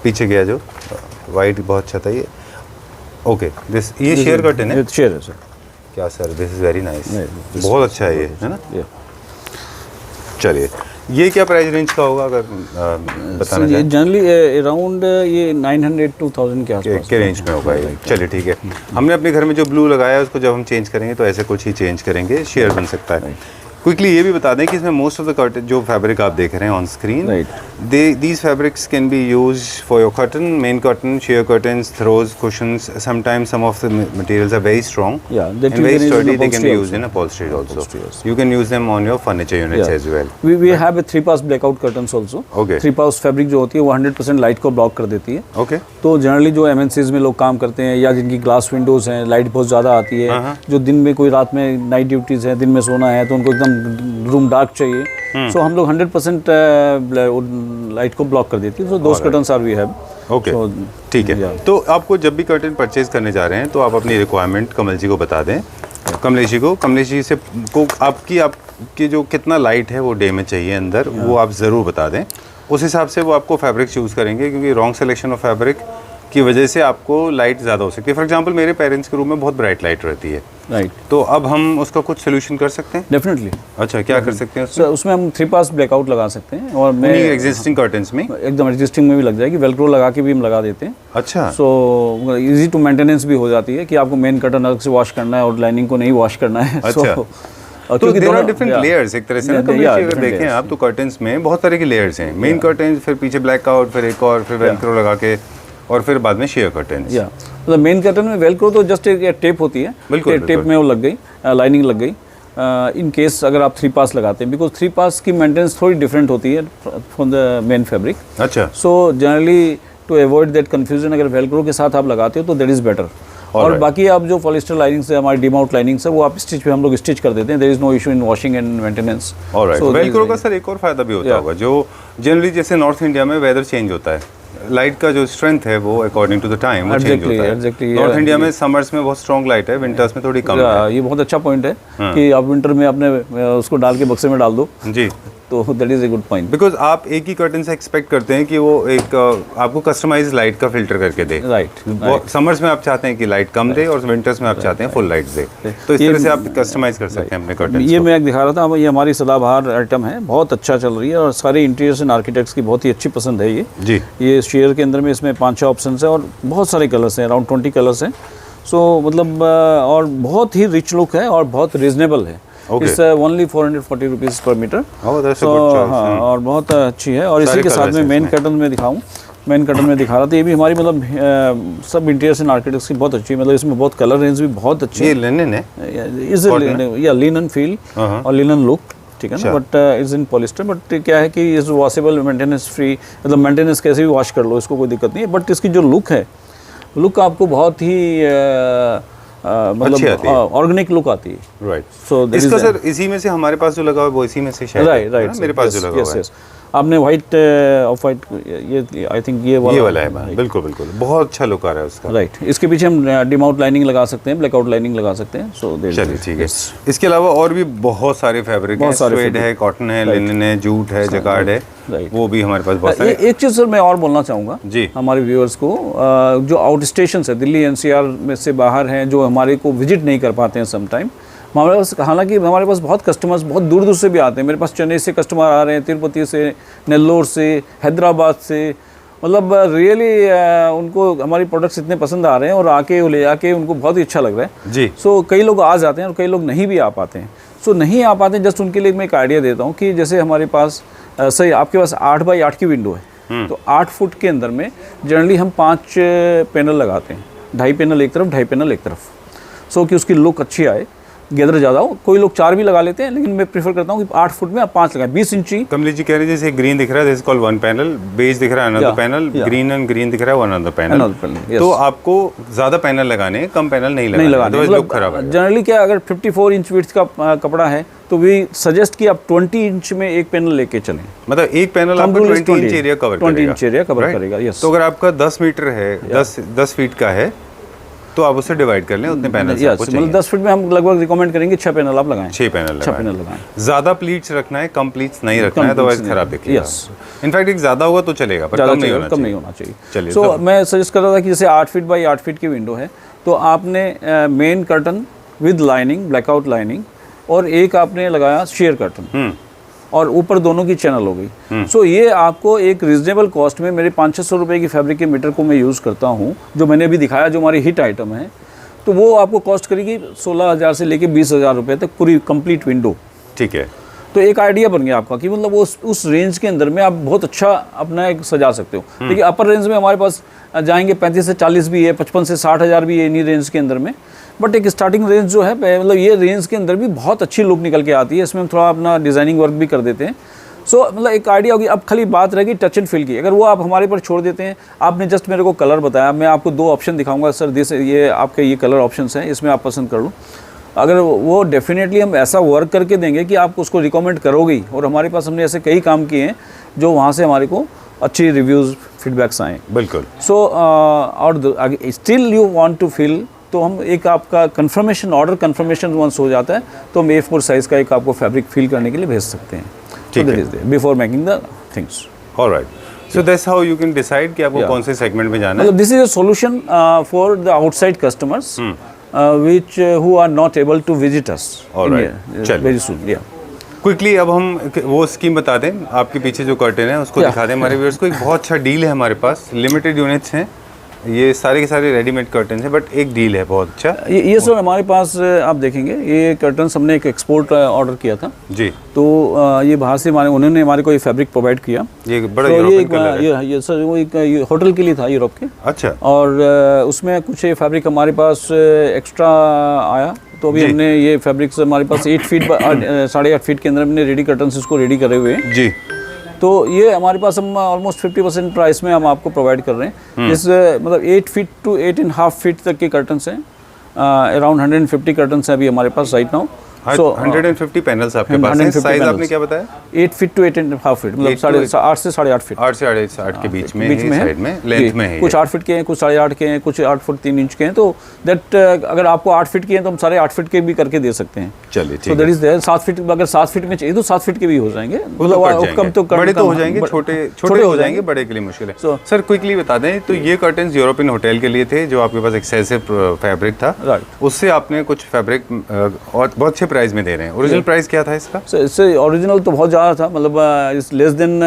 पीछे गया जो वाइट, बहुत अच्छा था ये। ओके, दिस ये शेयर कर्टन है, शेयर है सर। क्या sir, this is very nice, बहुत अच्छा है ये, है ना। चलिए, ये क्या प्राइस रेंज का होगा अगर बताना ये चाहें? जनरली अराउंड ये 900 to 1000 के आसपास के रेंज में होगा ये। चलिए ठीक है। हमने अपने घर में जो ब्लू लगाया है उसको जब हम चेंज करेंगे तो ऐसे कुछ ही चेंज करेंगे, शेयर बन सकता है। क्विकली ये भी बता दें कि इसमें मोस्ट ऑफ द कर्टन जो फैब्रिक आप देख रहे हैं on screen, these fabrics can be use for your curtain, main curtain, sheer curtains, throws, cushions. Sometimes some of the materials are very strong and very sturdy. They can be used in upholstery also. You can use them on your furniture units as well. We have a 3-pass blackout curtains also. Okay. 3-pass fabric जो होती है वो 100% light को block कर देती है। Okay. तो generally जो MNCs में लोग काम करते हैं या जिनकी ग्लास विंडोज हैं, लाइट बहुत ज़्यादा आती है, जो दिन में कोई रात में नाइट ड्यूटीज़ है, दिन में सोना है तो उनको एकदम रूम डार्क चाहिए, सो हम लोग 100% लाइट को ब्लॉक कर देती है। So those curtains are we have. Okay, ठीक है। तो आपको जब भी कर्टन परचेज करने जा रहे हैं तो आप अपनी रिक्वायरमेंट कमल जी को बता दें, कमलेश जी से को आपकी जो कितना लाइट है वो डे में चाहिए अंदर, वो आप ज़रूर बता दें। उस हिसाब से वो आपको फैब्रिक चूज़ करेंगे, क्योंकि रॉन्ग सिलेक्शन ऑफ फैब्रिक की वजह से आपको लाइट ज़्यादा हो सकती है। फॉर एग्जांपल मेरे पेरेंट्स के रूम में बहुत ब्राइट लाइट रहती है, राइट, तो अब हम उसका कुछ सोल्यूशन कर सकते हैं? डेफिनेटली। अच्छा, क्या कर सकते हैं सर उसमें हम 3-pass ब्लैकआउट लगा सकते हैं, और मैं एग्जिस्टिंग कर्टन्स में एकदम एग्जिस्टिंग में भी लग जाएगी, वेलक्रो लगा के भी हम लगा देते हैं। अच्छा, सो इजी टू मेंटेनेंस भी हो जाती है कि आपको मेन कर्टन अलग से वॉश करना है और लाइनिंग को नहीं वॉश करना है। अच्छा। तो देयर आर डिफरेंट लेयर्स एक तरह से ना, अगर देखें आप तो कर्टन्स में बहुत तरह के लेयर्स हैं। मेन कर्टन, फिर पीछे ब्लैकआउट, फिर एक और, फिर वेलक्रो लगा के, और फिर बाद में शेयर कर्टन्स। मतलब मेन कर्टन में वेलक्रो तो जस्ट एक टेप होती है, टेप में वो लग गई, लाइनिंग लग गई। इन केस अगर आप 3-pass लगाते हैं, बिकॉज 3-pass की मेंटेनेंस थोड़ी डिफरेंट होती है फ्रॉम द मेन फैब्रिक। अच्छा, so generally to avoid that confusion, अगर वेलक्रो के साथ आप लगाते हो तो दैट इज़ बेटर। और बाकी आप जो पॉलिस्टर लाइनिंग्स है, हमारी डिमाउट लाइनिंग्स है, वो आप स्टिच पे हम लोग स्टिच कर देते हैं। There is no issue in washing and maintenance. Alright. Velcro का सर एक और फायदा भी होता होगा, जो जनरली जैसे नॉर्थ इंडिया में वेदर चेंज होता है, लाइट का जो स्ट्रेंथ है वो अकॉर्डिंग टू द टाइम वो चेंज होता है। नॉर्थ इंडिया में समर्स में बहुत स्ट्रॉन्ग लाइट है, विंटर्स में थोड़ी कम है। ये बहुत अच्छा पॉइंट है कि आप विंटर में अपने उसको डाल के बक्से में डाल दो जी, तो that is a good point. Because आप एक ही कर्टन से एक्सपेक्ट करते हैं कि वो एक आपको कस्टमाइज लाइट का फिल्टर करके दे। राइट। समर्स में आप चाहते हैं कि लाइट कम दे और विंटर्स में आप चाहते हैं फुल लाइट दे, तो इस तरह से आप कस्टमाइज कर सकते हैं अपने कर्टन। ये मैं दिखा रहा था, ये हमारी सदाबहार आइटम है, बहुत अच्छा चल रही है और सारे इंटीरियर्स एंड आर्किटेक्ट्स की बहुत ही अच्छी पसंद है ये जी। ये शेयर के अंदर में इसमें 5-6 ऑप्शन है और बहुत सारे कलर्स हैं, अराउंड 20 कलर्स हैं। सो मतलब और बहुत ही रिच लुक है और बहुत रीजनेबल है। इट्स ओनली 440 रुपीज़ पर मीटर। हाँ, और बहुत अच्छी है। और इसी के साथ में मेन कर्टन में दिखाऊँ, मेन कर्टन में दिखा रहा था, ये भी हमारी मतलब सब इंटीरियर्स एंड आर्किटेक्ट्स की बहुत अच्छी, मतलब इसमें बहुत कलर रेंज भी बहुत अच्छी है। ये लिनन है, इज या लिनन फील और लिनन लुक, ठीक है ना, but is in polyester. But क्या है कि इज वॉशेबल, मेंटेनेंस फ्री, मतलब मेंटेनेंस कैसे भी वॉश कर लो, इसको कोई दिक्कत नहीं है। बट इसकी जो लुक है, लुक आपको बहुत ही मतलब ऑर्गेनिक लुक आती है। राइट। सो इसका सर इसी में से हमारे पास जो लगा हुआ है वो इसी में से शायद, राइट, मेरे पास जो लगा हुआ है आपने व्हाइट ऑफ वाइट, ये आई थिंक ये वाला है। बिल्कुल बिल्कुल, बहुत अच्छा लुक आ रहा है उसका। राइट। इसके पीछे हम डिमाउट लाइनिंग लगा सकते हैं, ब्लैकआउट लाइनिंग लगा सकते हैं। सो चलिए ठीक है। इसके अलावा और भी बहुत सारे फैब्रिक हैं, स्वेड है, कॉटन है, लिनन है, जूट है, जैकार्ड है, वो भी हमारे पास बहुत सारे। एक चीज़ सर मैं और बोलना चाहूँगा जी हमारे व्यूअर्स को, जो आउट स्टेशन है, दिल्ली NCR में से बाहर हैं, जो हमारे को विजिट नहीं कर पाते हैं समटाइम, हमारे पास, हालांकि हमारे पास बहुत कस्टमर्स बहुत दूर दूर से भी आते हैं। मेरे पास चेन्नई से कस्टमर आ रहे हैं, तिरुपति से, नेल्लोर से, हैदराबाद से, मतलब रियली उनको हमारी प्रोडक्ट्स इतने पसंद आ रहे हैं और आके वो ले जाके उनको बहुत ही अच्छा लग रहा है जी। सो कई लोग आ जाते हैं और कई लोग नहीं भी आ पाते हैं। सो नहीं आ पाते, जस्ट उनके लिए मैं एक आइडिया देता हूँ कि जैसे हमारे पास सही आपके पास 8x8 की विंडो है, तो 8 फुट के अंदर में जनरली हम 5 पैनल लगाते हैं, 2.5 पैनल एक तरफ, 2.5 पैनल एक तरफ, सो कि उसकी लुक अच्छी आए, गैदर ज़्यादा हो। कोई लोग 4 भी लगा लेते हैं, लेकिन मैं प्रीफर करता हूँ कि 8 फुट में आप 5 लगाएं, 20 इंची। कमलेश जी कह रहे हैं जैसे ग्रीन दिख रहा है, this is called one panel, beige दिख रहा है another panel, green and green दिख रहा है वन अनदर पैनल। तो आपको ज़्यादा पैनल लगाने, कम पैनल नहीं लगाने, तो लुक खराब है। जनरली क्या, अगर 54 इंच विड्थ का कपड़ा है तो वी सजेस्ट कि आप 20 इंच में एक पैनल लेके चलें, मतलब एक पैनल आपको 20 इंच एरिया कवर करेगा। 20 इंच एरिया कवर करेगा, यस। तो अगर आपका 10 मीटर है, 10 फीट का है, तो आप उसे डिवाइड कर लें उतने पैनल। मतलब 10 फीट में हम लगभग रिकमेंड करेंगे 6 पैनल आप लगाएं, 6 पैनल लगाएं। ज़्यादा प्लीट्स रखना है, कम प्लीट्स नहीं रखना है, अदरवाइज खराब दिखेगा। इनफैक्ट एक ज़्यादा होगा तो चलेगा, पर कम नहीं होना चाहिए। चलिए, सो मैं सजेस्ट कर रहा था कि जैसे 8 फीट बाई 8 फीट की विंडो है, तो आपने main curtain with lining, blackout lining, और एक आपने लगाया शेयर कर्टन, और ऊपर दोनों की चैनल हो गई। सो ये आपको एक रीजनेबल कॉस्ट में, मेरे 500-600 रुपये की फैब्रिक के मीटर को मैं यूज़ करता हूँ, जो मैंने अभी दिखाया, जो हमारी हिट आइटम है, तो वो आपको कॉस्ट करेगी 16,000 से लेके 20,000 रुपये तक पूरी कंप्लीट विंडो। ठीक है, तो एक आइडिया बन गया आपका कि मतलब वो उस रेंज के अंदर में आप बहुत अच्छा अपना एक सजा सकते हो। देखिए अपर रेंज में हमारे पास जाएंगे 35 से 40 भी है, 55 से 60,000 भी है इन्हीं रेंज के अंदर में। बट एक स्टार्टिंग रेंज जो है, मतलब ये रेंज के अंदर भी बहुत अच्छी लुक निकल के आती है। इसमें हम थोड़ा अपना डिज़ाइनिंग वर्क भी कर देते हैं। सो मतलब एक आइडिया होगी। अब खाली बात रहेगी टच एंड फील की, अगर वो आप हमारे पर छोड़ देते हैं। आपने जस्ट मेरे को कलर बताया, मैं आपको 2 ऑप्शन दिखाऊंगा, सर दिस ये आपके ये कलर ऑप्शंस हैं, इसमें आप पसंद कर लो। अगर वो डेफिनेटली हम ऐसा वर्क करके देंगे कि आप उसको रिकमेंड करोगे, और हमारे पास हमने ऐसे कई काम किए हैं जो वहाँ से हमारे को अच्छी रिव्यूज़ फीडबैक्स आए। बिल्कुल। सो और still you want to feel, तो हम एक आपका कंफर्मेशन, ऑर्डर कंफर्मेशन वंस हो जाता है तो हम A4 साइज़ का एक आपको फैब्रिक फील करने के लिए भेज सकते हैं। ठीक है, before making the things. Alright, so that's how you can decide कि आपको कौन से सेगमेंट में जाना है। मतलब this is a solution for the outside customers which who are not able to visit us very soon. Yeah. Quickly अब हम वो स्कीम बता दें, आपके पीछे जो कर्टेन है उसको दिखा दें हमारे व्यूअर्स को। एक बहुत अच्छा डील है हमारे पास, लिमिटेड यूनिट्स हैं, ये सारे के सारे रेडीमेड कर्टन है, बट एक डील है बहुत अच्छा। ये सर हमारे पास आप देखेंगे, ये कर्टन्स हमने एक एक्सपोर्ट ऑर्डर किया था जी। तो ये बाहर से उन्होंने हमारे को ये फैब्रिक प्रोवाइड किया। ये बड़ा तो यूरोपियन कलर है। ये सर वो एक होटल के लिए था यूरोप के। अच्छा। और उसमें कुछ ये फैब्रिक हमारे पास एक्स्ट्रा आया, तो अभी हमने ये फैब्रिक्स हमारे पास 8 फीट 8.5 फीट के अंदर हमने रेडी कर्टन्स इसको रेडी करे हुए हैं जी। तो ये हमारे पास हम ऑलमोस्ट 50% प्राइस में हम आपको प्रोवाइड कर रहे हैं। इस मतलब 8 फीट टू 8.5 फीट तक के कर्टन्स हैं, अराउंड 150 कर्टन्स हैं अभी हमारे पास राइट नाउ। सो 150 पैनल्स आपके पास हैं। साइज आपने क्या बताया? 8 फीट टू 8.5 फीट, मतलब 8 से 8.5 फीट। 8 से 8.5 के बीच में है, साइड में लेंथ में है। कुछ 8 फीट के हैं, कुछ 8.5 के हैं, कुछ 8 फुट 3 इंच के हैं। तो दैट अगर आपको 8 फीट के हैं तो हम 8.5 फीट के भी करके दे सकते हैं। चलिए ठीक है। So that is there. 7 feet, अगर 7 फीट में चाहिए तो 7 फीट के भी हो जाएंगे। मतलब कम तो बड़े तो हो जाएंगे, छोटे हो जाएंगे, बड़े के लिए मुश्किल है। सर क्विकली बता दें, तो ये कर्टन्स यूरोपियन होटल के लिए थे जो आपके पास एक्सेसिव फैब्रिक था, उससे आपने कुछ फैब्रिक और बहुत अच्छे प्राइस में दे रहे हैं। ओरिजिनल प्राइस क्या था इसका? इससे ओरिजिनल तो बहुत ज़्यादा था, मतलब इस लेस देन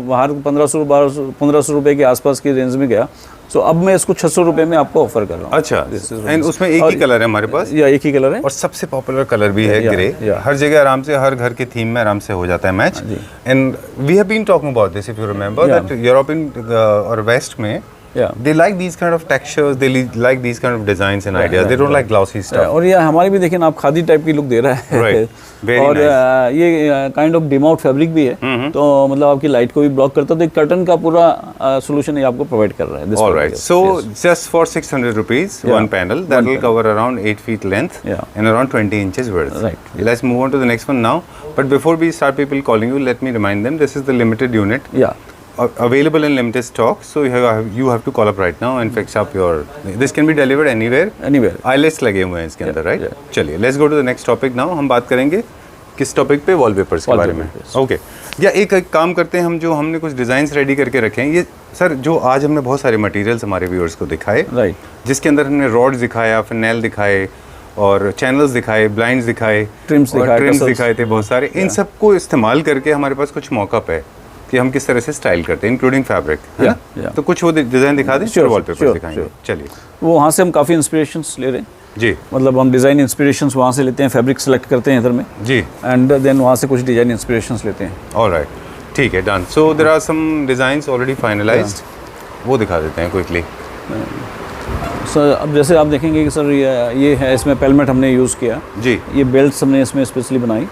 बाहर 1500 रुपये के आसपास की रेंज में गया। सो अब मैं इसको 600 रुपये में आपको ऑफर कर रहा हूँ। अच्छा, एंड उसमें एक ही कलर है हमारे पास? या एक ही कलर है, और सबसे पॉपुलर कलर भी है ग्रे। हर जगह आराम से, हर घर के थीम में आराम से हो जाता है match. And we have been talking about this, if you remember, that European और वेस्ट में they like these kind of textures, they like these kind of designs and ideas, they don't like glossy stuff. और ये हमारी भी देखिए ना, आप khadi type की लुक दे रहा है। Right. Very और nice. ये kind of dim out fabric भी है, तो मतलब आपकी लाइट को भी ब्लॉक करता है। तो एक कर्टन का पूरा सोल्यूशन ये आपको प्रोवाइड कर रहा है। All right. So just for 600 rupees, one panel that will cover around 8 feet length and around 20 inches width. Right. Let's move on to the next one now. But before we start people calling you, let me remind them this is the limited unit. Yeah. Available in limited stock, so you have to call up right now and fix up your. This can be delivered anywhere. ILS लगे हुए हैं इसके अंदर, right? चलिए, let's go to the next topic now. हम बात करेंगे किस टॉपिक पे? वॉलपेपर्स के बारे में। ओके, या एक काम करते हैं हम, जो हमने कुछ डिजाइन्स रेडी करके रखे हैं। ये सर जो आज हमने बहुत सारे मटेरियल्स हमारे व्यूअर्स को दिखाए, राइट, जिसके अंदर हमने रॉड्स दिखाया, फिनेल दिखाए और चैनल्स दिखाए, ब्लाइंड्स दिखाए, ट्रिम्स दिखाए थे बहुत सारे। इन सबको इस्तेमाल करके हमारे पास कुछ मौका पे कि हम किस तरह से स्टाइल करते हैं, इंक्लूडिंग फैब्रिक, है ना? तो कुछ वो डिज़ाइन दिखा दें, फिर वॉलपेपर दिखाएंगे। चलिए, वो वहाँ से हम काफ़ी इंस्पिरेशंस ले रहे हैं जी। मतलब हम डिज़ाइन इंस्पिरेशंस वहाँ से लेते हैं, फैब्रिक सेलेक्ट करते हैं इधर में जी, एंड देन वहाँ से कुछ डिज़ाइन इंस्पिरेशंस लेते हैं। ऑलराइट, ठीक है, done. So there are some designs already finalised, वो दिखा देते हैं क्विकली। सर अब जैसे आप देखेंगे कि सर ये है, इसमें पेलमेट हमने यूज़ किया जी, ये बेल्ट्स हमने इसमें स्पेशली बनाई।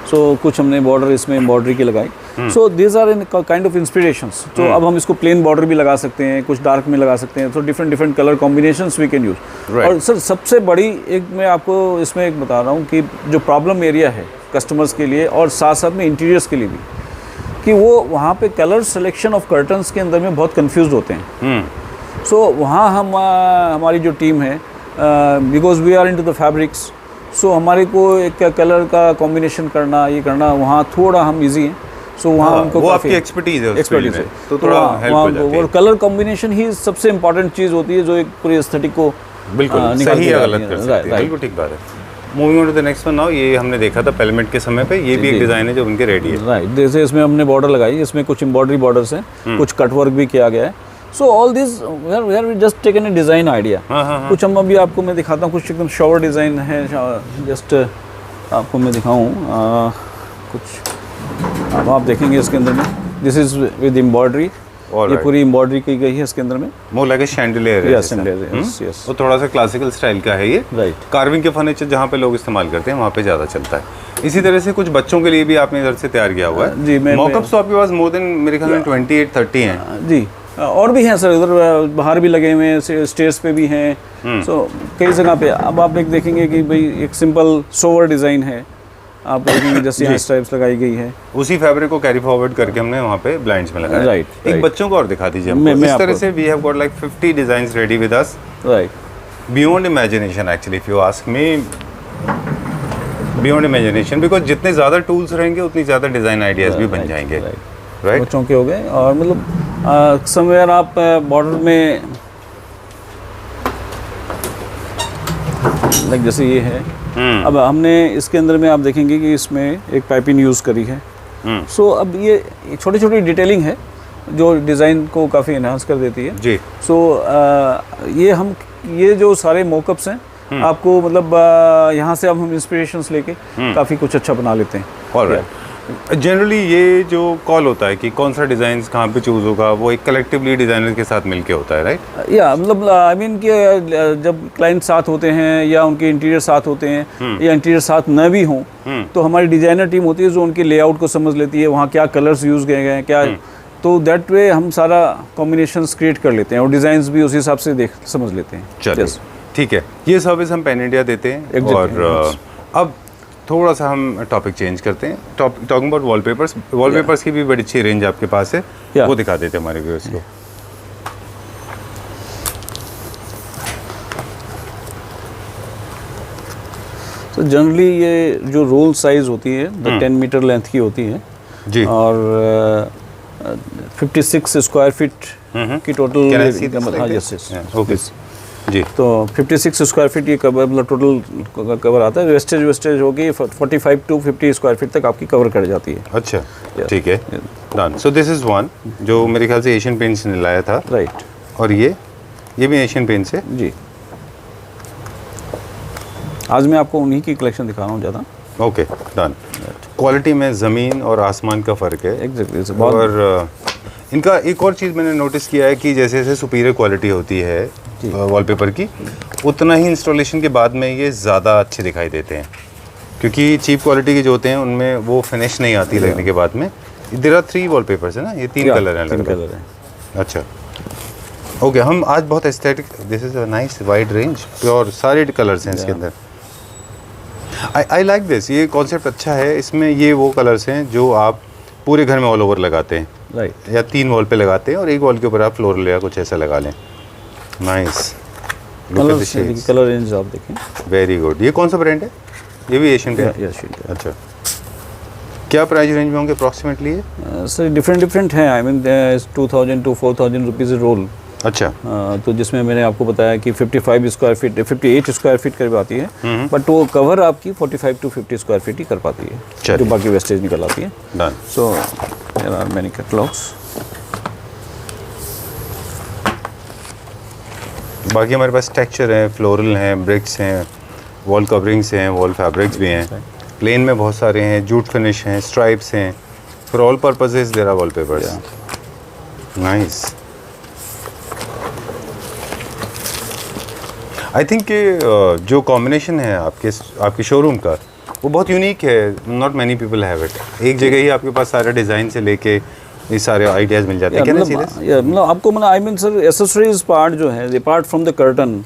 सो कुछ हमने बॉर्डर इसमें एम्ब्रॉयडरी की लगाई। So these are in kind of inspirations. तो अब हम इसको प्लेन बॉर्डर भी लगा सकते हैं, कुछ डार्क में लगा सकते हैं, तो different colour combinations we can use. और सर सबसे बड़ी एक मैं आपको इसमें एक बता रहा हूँ कि जो प्रॉब्लम एरिया है कस्टमर्स के लिए और साथ साथ में इंटीरियर्स के लिए भी, कि वो वहाँ पे कलर सिलेक्शन ऑफ कर्टन्स के अंदर में बहुत कंफ्यूज होते हैं। सो वहाँ हम हमारी जो टीम है, because we are into the fabrics, so हमारे को एक कलर का कॉम्बिनेशन करना, ये करना वहाँ थोड़ा हम इजी हैं। सो वहाँ हमको वो आपकी एक्सपर्टीज है, एक्सपर्टीज है, तो थोड़ा हेल्प हो जाती है। और कलर कॉम्बिनेशन ही सबसे इम्पोर्टेंट चीज़ होती है जो एक पूरी एस्थेटिक को बिल्कुल सही या गलत कर सकती है। बिल्कुल ठीक बात है। Moving on to the next one now, ये हमने देखा था पेलमेट के समय पे, ये भी एक डिज़ाइन है जो उनके रेडी है। राइट, जैसे इसमें हमने बॉर्डर लगाई, इसमें कुछ एम्ब्रॉयडरी बॉर्डर्स हैं, कुछ कट वर्क भी किया गया है। So all this we are just taken a design idea. कुछ हम अभी आपको मैं दिखाता हूँ, कुछ एकदम शॉवर डिज़ाइन है, जस्ट आपको मैं दिखाऊँ कुछ। अब आप देखेंगे इसके अंदर में, दिस इज़ विद एम्ब्रॉयडरी, ये पूरी एम्ब्रॉयडरी की गई है इसके अंदर में। मोर लाइक ए शैंडिलियर है। यस, यस, वो थोड़ा सा क्लासिकल स्टाइल का है ये। राइट। कार्विंग के फर्नीचर जहाँ पे लोग इस्तेमाल करते हैं वहाँ पे ज़्यादा चलता है। इसी तरह से कुछ बच्चों के लिए भी आपने इधर से तैयार किया हुआ है। जी, मॉकअप्स तो आपके पास मोर देन मेरे ख्याल में 28-30 हैं। जी, और भी हैं सर, उधर बाहर भी लगे हुए हैं, स्टेज पे भी हैं। सो कई जगह पे अब आप एक देखेंगे कि भाई एक सिंपल सोवर डिज़ाइन है, आप देखेंगे जैसे यहाँ स्ट्राइप्स लगाई गई है, उसी फैब्रिक को कैरी फॉरवर्ड करके हमने वहाँ पे ब्लाइंड्स में लगाया। राइट। एक बच्चों को और दिखा दीजिए हमको। इस तरह से we have got like 50 designs ready with us. Right. Beyond imagination actually, if you ask me, beyond imagination, because जितने ज़्यादा टूल्स रहेंगे उतनी ज़्यादा डिज़ाइन आइडियाज़ भी बन जाएंगे। राइट, बच्चों के हो गए। और मतलब समवेयर आप बॉर्डर में लाइक जैसे ये है, अब हमने इसके अंदर में आप देखेंगे कि इसमें एक पाइपिंग यूज़ करी है। सो अब ये छोटी छोटी डिटेलिंग है जो डिज़ाइन को काफ़ी इन्हांस कर देती है जी। सो ये जो सारे मॉकअप्स हैं, आपको मतलब यहाँ से अब हम इंस्पिरेशंस लेके काफ़ी कुछ अच्छा बना लेते हैं। ऑलराइट। जनरली ये जो कॉल होता है कि कौन सा डिज़ाइन कहाँ पे चूज़ होगा, वो एक कलेक्टिवली डिज़ाइनर के साथ मिलके होता है। राइट। या मतलब आई मीन कि जब क्लाइंट साथ होते हैं या उनके इंटीरियर साथ होते हैं या इंटीरियर साथ न भी हों, तो हमारी डिज़ाइनर टीम होती है जो उनके लेआउट को समझ लेती है, वहाँ क्या कलर्स यूज़ गए हैं क्या, तो दैट वे हम सारा कॉम्बिनेशंस क्रिएट कर लेते हैं और डिज़ाइंस भी उसी हिसाब से समझ लेते हैं। चलिए ठीक है, ये सर्विस हम पैन इंडिया देते हैं। और अब थोड़ा सा हम टॉपिक चेंज करते हैं, टॉकिंग अबाउट वॉलपेपर्स। वॉलपेपर्स की भी बड़ी अच्छी रेंज आपके पास है, वो दिखा देते हैं हमारे व्यूअर्स को। तो जनरली ये जो रोल साइज होती है 10 मीटर लेंथ की होती है जी, और 56 स्क्वायर फीट की टोटल। हाँ, यस, ओके जी। तो 56 स्क्वायर फीट ये कवर मतलब टोटल कवर आता है। वेस्टेज होगी 45 to 50 स्क्वायर फीट तक आपकी कवर कर जाती है। अच्छा, ठीक है, done. So this is one जो मेरे ख्याल से एशियन पेंट्स ने लाया था। राइट। और ये भी एशियन पेंट्स है जी। आज मैं आपको उन्हीं की कलेक्शन दिखा रहा हूँ ज़्यादा। Okay, done. क्वालिटी में ज़मीन और आसमान का फ़र्क है। एग्जैक्टली। और इनका एक और चीज़ मैंने नोटिस किया है कि जैसे जैसे सुपीरियर क्वालिटी होती है वॉलपेपर की, उतना ही इंस्टॉलेशन के बाद में ये ज़्यादा अच्छे दिखाई देते हैं, क्योंकि चीप क्वालिटी के जो होते हैं उनमें वो फिनिश नहीं आती लगने के बाद में। देयर आर 3 वॉलपेपर्स है ना, ये 3 कलर हैं। 3 कलर हैं। अच्छा, ओके। हम आज बहुत aesthetic, this is a nice wide range, pure सारे कलर्स हैं इसके अंदर। आई लाइक दिस, ये कॉन्सेप्ट अच्छा है। इसमें ये वो कलर्स हैं जो आप पूरे घर में ऑल ओवर लगाते हैं। राइट। या 3 वॉल पे लगाते हैं और एक वॉल के ऊपर आप फ्लोरल या कुछ ऐसा लगा लें। नाइस, कलर रेंज आप देखें। Very good. ये कौन सा ब्रांड है? ये भी एशियन का है? अच्छा, क्या प्राइस रेंज में होंगे अप्रॉक्सीमेटली? सर डिफरेंट हैं। I mean 2000 to 4000 rupees roll. अच्छा। तो जिसमें मैंने आपको बताया कि 55 स्क्वायर फीट 58 स्क्वायर फीट करीब आती है, बट वो कवर आपकी 45 to 50 स्क्वायर फीट ही कर पाती है, जो बाकी वेस्टेज निकल आती है। Done. So there are many catalogues. बाकी हमारे पास टेक्सचर है, फ्लोरल हैं, ब्रिक्स हैं, वॉल कवरिंग्स हैं, वॉल फैब्रिक्स भी हैं, प्लेन में बहुत सारे हैं, जूट फिनिश हैं, स्ट्राइप्स हैं, for all purposes there are wallpapers. Nice. I think कि जो कॉम्बिनेशन है आपके शोरूम का, वो बहुत यूनिक है। Not many people have it. एक जगह ही आपके पास सारे डिज़ाइन से लेके ये सारे आइडियाज़ मिल जाते हैं। मतलब आपको मतलब I mean sir accessories part जो है, apart from the curtain,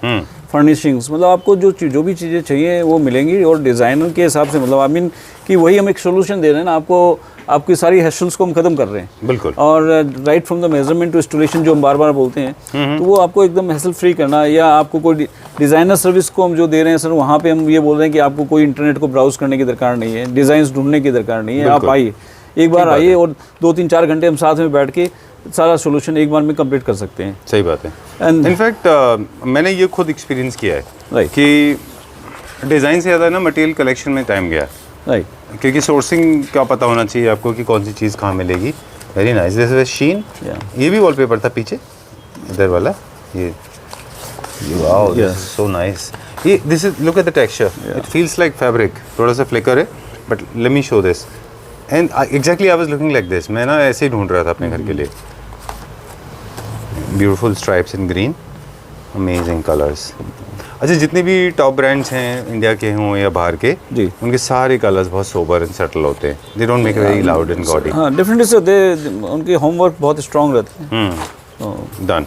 furnishings, मतलब आपको जो भी चीज़ें चाहिए वो मिलेंगी। और डिज़ाइनर के हिसाब से मतलब आई मीन कि वही हम एक सोल्यूशन दे रहे हैं ना आपको, आपकी सारी हैशल्स को हम ख़त्म कर रहे हैं। बिल्कुल। और right from the measurement to installation जो हम बार बार बोलते हैं, तो वो आपको एकदम हैसल फ्री करना। या आपको कोई डिज़ाइनर सर्विस को हम जो दे रहे हैं सर, वहाँ पे हम ये बोल रहे हैं कि आपको कोई इंटरनेट को ब्राउज करने की दरकार नहीं है, डिज़ाइंस ढूंढने की दरकार नहीं है। आप आइए, एक बार आइए और 2-3-4 घंटे हम साथ में बैठ के सारा सोल्यूशन एक बार में कंप्लीट कर सकते हैं। सही बात है। इनफैक्ट मैंने ये खुद एक्सपीरियंस किया है कि डिज़ाइन से ज़्यादा ना मटेरियल कलेक्शन में टाइम गया, राइट, क्योंकि सोर्सिंग का पता होना चाहिए आपको कि कौन सी चीज़ कहाँ मिलेगी। Very nice, this is sheen. ये भी वॉलपेपर था पीछे इधर वाला, ये wow this is so nice. ये this is look at the texture, it feels like fabric, थोड़ा सा फ्लिकर है but let me show this and exactly I was looking like this. मैं ना ऐसे ही ढूंढ रहा था अपने घर के लिए। ब्यूटीफुल स्ट्राइप्स इन ग्रीन, अमेजिंग कलर्स। अच्छा, जितने भी टॉप ब्रांड्स हैं इंडिया के हों या बाहर के, जी, उनके सारे कलर्स बहुत सोबर एंड सटल होते हैं। They don't make very loud and gaudy. हाँ, डेफिनेटली से उनके होमवर्क बहुत स्ट्रॉन्ग रहते हैं। Done.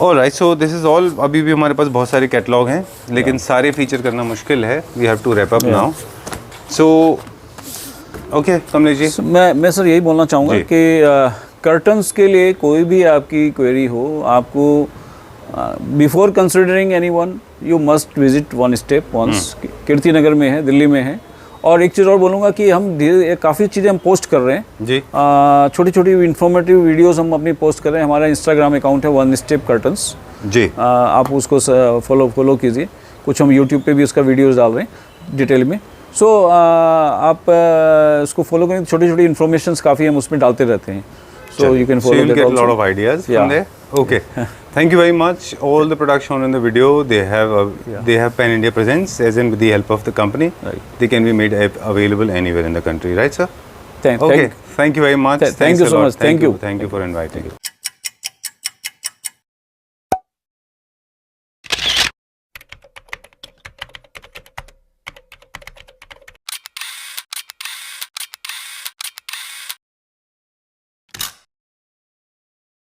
Alright, so this is all. अभी भी हमारे पास बहुत सारे कैटलॉग हैं, लेकिन सारे फीचर करना मुश्किल है। We have to wrap up now. So okay Kamlesh ji, मैं सर यही बोलना चाहूँगा जी। कि कर्टन्स के लिए कोई भी आपकी क्वेरी हो, आपको before considering anyone you must visit one step once. Kirti Nagar में है, दिल्ली में है। और एक चीज़ और बोलूँगा कि हम काफ़ी चीज़ें हम पोस्ट कर रहे हैं जी। छोटी छोटी इंफॉर्मेटिव वीडियोस हम अपनी पोस्ट कर रहे हैं। हमारा इंस्टाग्राम अकाउंट है वन स्टेप कर्टन्स जी। आप उसको फॉलो कीजिए। कुछ हम यूट्यूब पे भी उसका वीडियोस डाल रहे हैं डिटेल में। सो आप उसको फॉलो करें, छोटी छोटी इन्फॉर्मेशंस काफ़ी हम उसमें डालते रहते हैं। So you can follow you'll that get a also. lot of ideas Yeah. from there. Okay. Thank you very much. All the products shown in the video, they have Pan India presence, as in with the help of the company. Right. They can be made available anywhere in the country, right, sir? Thank Okay. Thank you very much. Thank Thanks you a so lot. much. Thank you. Thank you for inviting.